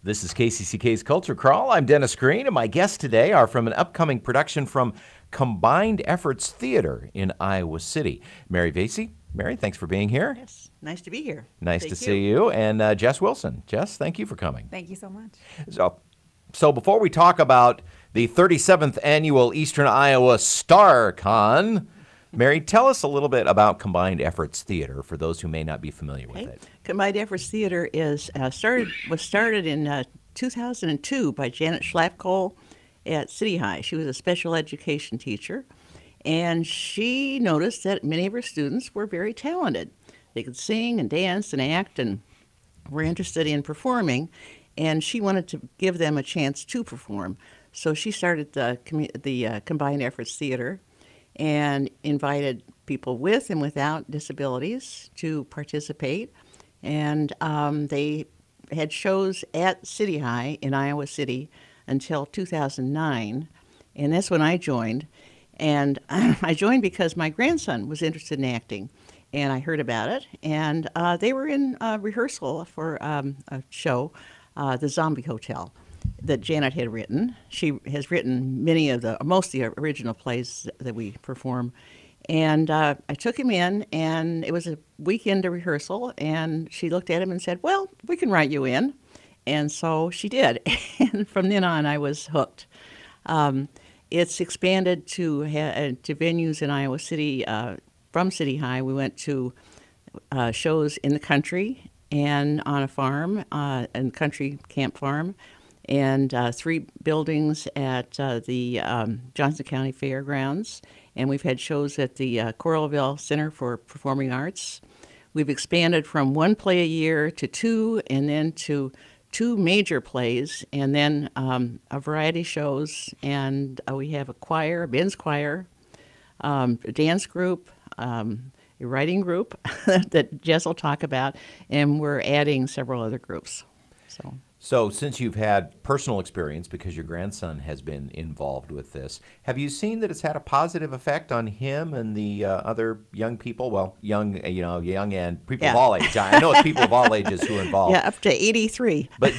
This is KCCK's Culture Crawl. I'm Dennis Green, and my guests today are from an upcoming production from Combined Efforts Theater in Iowa City. Mary Vasey. Mary, thanks for being here. Yes, nice to be here. Nice to see you. And Jess Wilson. Jess, thank you for coming. Thank you so much. So before we talk about the 37th Annual Eastern Iowa StarCon, Mary, tell us a little bit about Combined Efforts Theater for those who may not be familiar with it. Combined Efforts Theater was started in 2002 by Janet Schlapkohl at City High. She was a special education teacher, and she noticed that many of her students were very talented. They could sing and dance and act and were interested in performing, and she wanted to give them a chance to perform. So she started the Combined Efforts Theater and invited people with and without disabilities to participate. And they had shows at City High in Iowa City until 2009, and that's when I joined. And I joined because my grandson was interested in acting, and I heard about it. And they were in rehearsal for a show, The Zombie Hotel, that Janet had written. She has written most of the original plays that we perform. And I took him in, and it was a weekend of rehearsal, and she looked at him and said, well, we can write you in. And so she did. And from then on, I was hooked. It's expanded to venues in Iowa City. From City High, we went to shows in the country and on a farm, and country camp farm, and 3 buildings at the Johnson County Fairgrounds. And we've had shows at the Coralville Center for Performing Arts. We've expanded from 1 play a year to 2, and then to 2 major plays, and then a variety of shows. And we have a choir, a men's choir, a dance group, a writing group that Jess will talk about, and we're adding several other groups. So since you've had personal experience because your grandson has been involved with this, have you seen that it's had a positive effect on him and the other young people? Well, young and people of all ages. I know it's people of all ages who are involved. Yeah, up to 83. But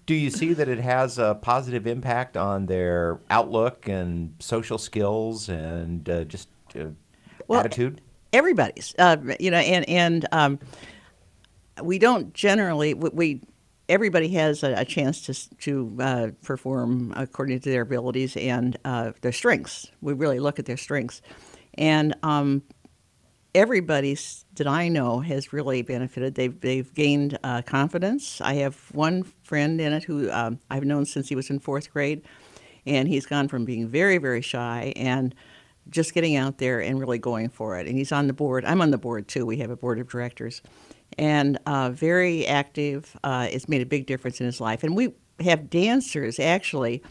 do you see that it has a positive impact on their outlook and social skills and attitude? Everybody's, we don't generally, everybody has a chance to perform according to their abilities and their strengths. We really look at their strengths. And everybody that I know has really benefited. They've gained confidence. I have one friend in it who I've known since he was in 4th grade, and he's gone from being very, very shy and just getting out there and really going for it. And he's on the board. I'm on the board, too. We have a board of directors. And very active. It's made a big difference in his life. And we have dancers, actually.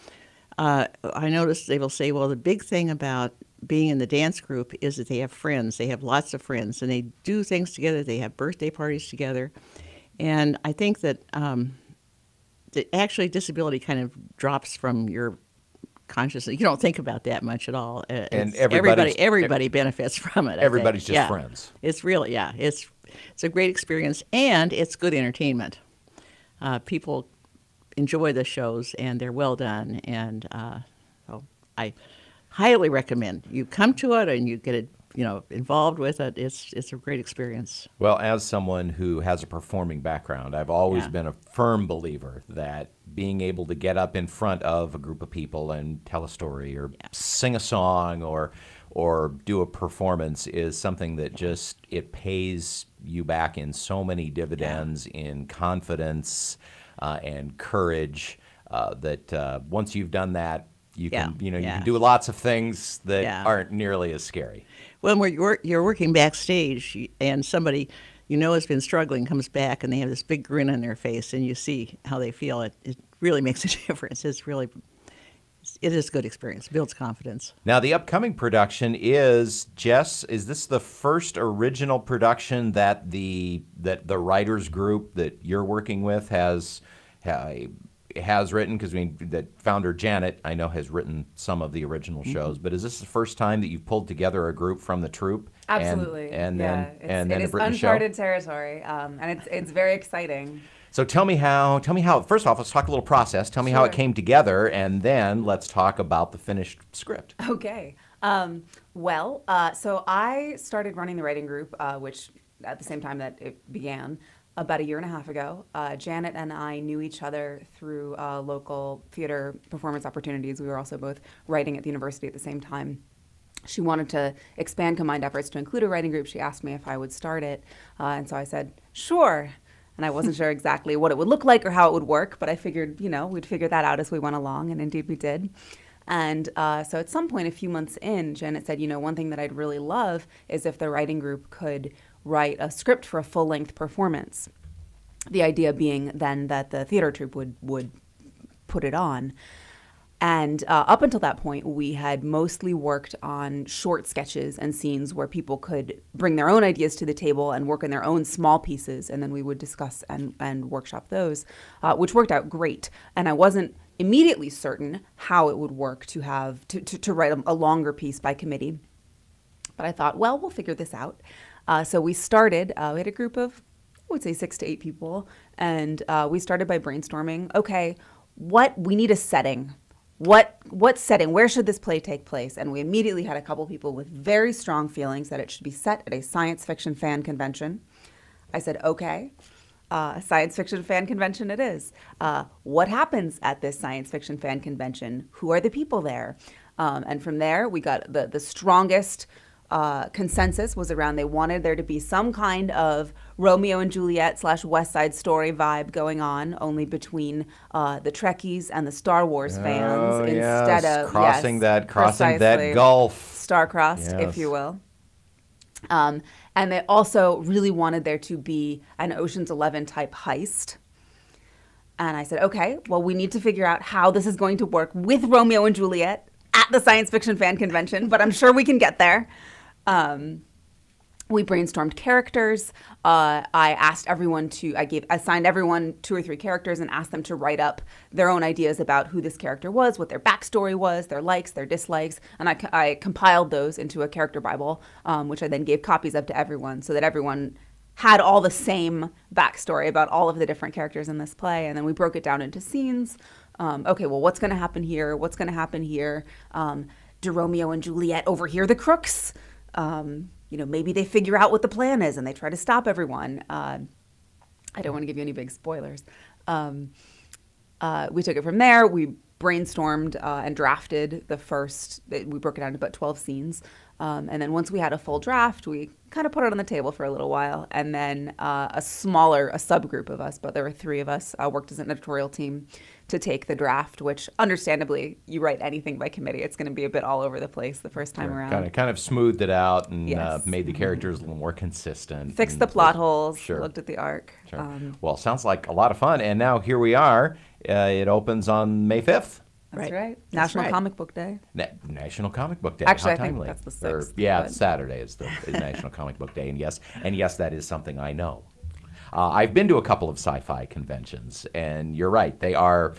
I noticed they will say, well, the big thing about being in the dance group is that they have friends. They have lots of friends, and they do things together. They have birthday parties together. And I think that actually disability kind of drops from your consciousness. You don't think about that much at all. And everybody benefits from it. Everybody's just friends. It's really, it's a great experience, and it's good entertainment. People enjoy the shows, and they're well done. And so I highly recommend you come to it and you get involved with it. It's a great experience. Well, as someone who has a performing background, I've always been a firm believer that being able to get up in front of a group of people and tell a story or sing a song or do a performance is something that just, it pays you back in so many dividends in confidence and courage that once you've done that, you can you can do lots of things that aren't nearly as scary. Well, when you're working backstage and somebody has been struggling comes back and they have this big grin on their face and you see how they feel, it really makes a difference. It is a good experience. It builds confidence. Now, the upcoming production is, Jess, is this the first original production that the writers group that you're working with has written? Because that founder Janet, I know, has written some of the original shows. But is this the first time that you've pulled together a group from the troupe? Absolutely. And then it is written uncharted show? territory, and it's very exciting. So tell me how, first off, let's talk a little process. Tell me how it came together, and then let's talk about the finished script. Okay. So I started running the writing group, which at the same time that it began, about 1.5 years ago. Janet and I knew each other through local theater performance opportunities. We were also both writing at the university at the same time. She wanted to expand combined efforts to include a writing group. She asked me if I would start it. And so I said, sure. And I wasn't sure exactly what it would look like or how it would work, but I figured, we'd figure that out as we went along, and indeed we did. And so at some point, a few months in, Janet said, one thing that I'd really love is if the writing group could write a script for a full-length performance. The idea being then that the theater troupe would put it on. And up until that point, we had mostly worked on short sketches and scenes where people could bring their own ideas to the table and work on their own small pieces, and then we would discuss and workshop those, which worked out great. And I wasn't immediately certain how it would work to have to write a longer piece by committee. But I thought, well, we'll figure this out. So we started, we had a group of, I would say 6 to 8 people, and we started by brainstorming, okay, we need a setting. What setting? Where should this play take place? And we immediately had a couple people with very strong feelings that it should be set at a science fiction fan convention. I said, okay, a science fiction fan convention it is. What happens at this science fiction fan convention? Who are the people there? And from there, we got the strongest consensus was around they wanted there to be some kind of Romeo and Juliet / West Side Story vibe going on, only between the Trekkies and the Star Wars fans instead of crossing that gulf, star-crossed, if you will. And they also really wanted there to be an Ocean's 11 type heist. And I said, okay, well, we need to figure out how this is going to work with Romeo and Juliet at the science fiction fan convention, but I'm sure we can get there. We brainstormed characters. I assigned everyone 2 or 3 characters and asked them to write up their own ideas about who this character was, what their backstory was, their likes, their dislikes, and I compiled those into a character Bible, which I then gave copies of to everyone so that everyone had all the same backstory about all of the different characters in this play, and then we broke it down into scenes. Okay, well, what's going to happen here? What's going to happen here? Do Romeo and Juliet overhear the crooks? Maybe they figure out what the plan is and they try to stop everyone. I don't want to give you any big spoilers. We took it from there. We brainstormed and drafted we broke it down into about 12 scenes. And then once we had a full draft, we kind of put it on the table for a little while. And then a subgroup of us, but there were 3 of us, worked as an editorial team to take the draft, which understandably, you write anything by committee, it's going to be a bit all over the place the first time around. Kind of smoothed it out and made the characters a little more consistent. Fixed the plot holes, looked at the arc. Sure. Well, sounds like a lot of fun. And now here we are. It opens on May 5th. That's right. National Comic Book Day. National Comic Book Day. Actually, I think that's the 6th. Saturday is the National Comic Book Day. And yes, that is something I know. I've been to a couple of sci-fi conventions, and you're right. They are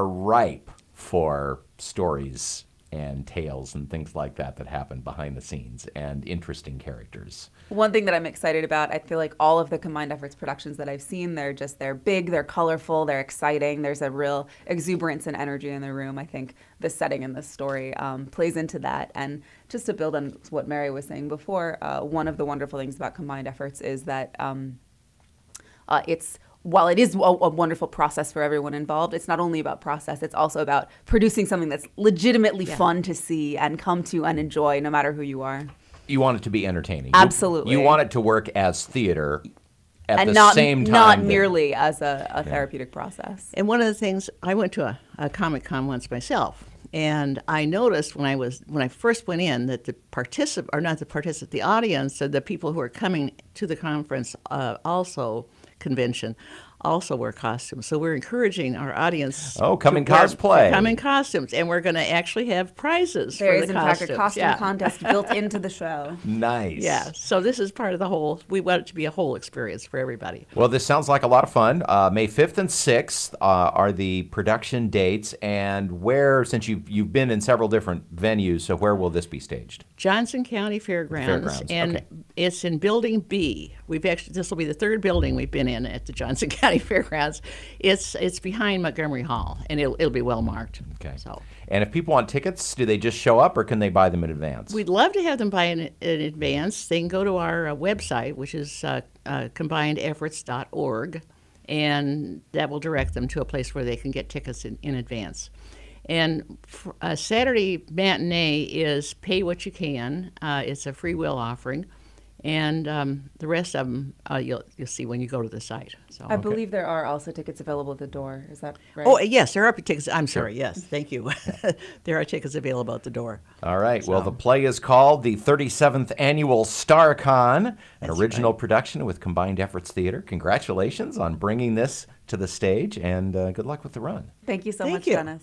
ripe for stories and tales and things like that happen behind the scenes and interesting characters. One thing that I'm excited about, I feel like all of the Combined Efforts productions that I've seen, they're big, they're colorful, they're exciting. There's a real exuberance and energy in the room. I think the setting in this story plays into that. And just to build on what Mary was saying before, one of the wonderful things about Combined Efforts is that while it is a wonderful process for everyone involved, it's not only about process, it's also about producing something that's legitimately fun to see and come to and enjoy no matter who you are. You want it to be entertaining. Absolutely. You want it to work as theater at the same time. Not merely as a therapeutic process. And one of the things, I went to a Comic-Con once myself, and I noticed when I first went in that the audience, the people who are coming to the conference convention also wear costumes. So we're encouraging our audience. Come in cosplay. Come in costumes. And we're going to actually have prizes for the costumes. There is, in fact, a costume contest built into the show. Nice. Yeah. So this is part of the whole, we want it to be a whole experience for everybody. Well, this sounds like a lot of fun. May 5th and 6th are the production dates. And where, since you've been in several different venues, so where will this be staged? Johnson County Fairgrounds. And it's in Building B. This will be the 3rd building we've been in at the Johnson County County Fairgrounds. It's behind Montgomery Hall, and it'll be well marked. Okay. So. And if people want tickets, do they just show up or can they buy them in advance? We'd love to have them buy in advance. They can go to our website, which is combinedefforts.org, and that will direct them to a place where they can get tickets in advance. And Saturday matinee is pay what you can. It's a free will offering. And the rest of them you'll see when you go to the site. So I believe there are also tickets available at the door. Is that right? Oh, yes, there are tickets. I'm sorry. Yes, thank you. There are tickets available at the door. All right. Well, the play is called the 37th Annual StarCon, an original production with Combined Efforts Theater. Congratulations on bringing this to the stage, and good luck with the run. Thank you so Thank much, you. Dennis.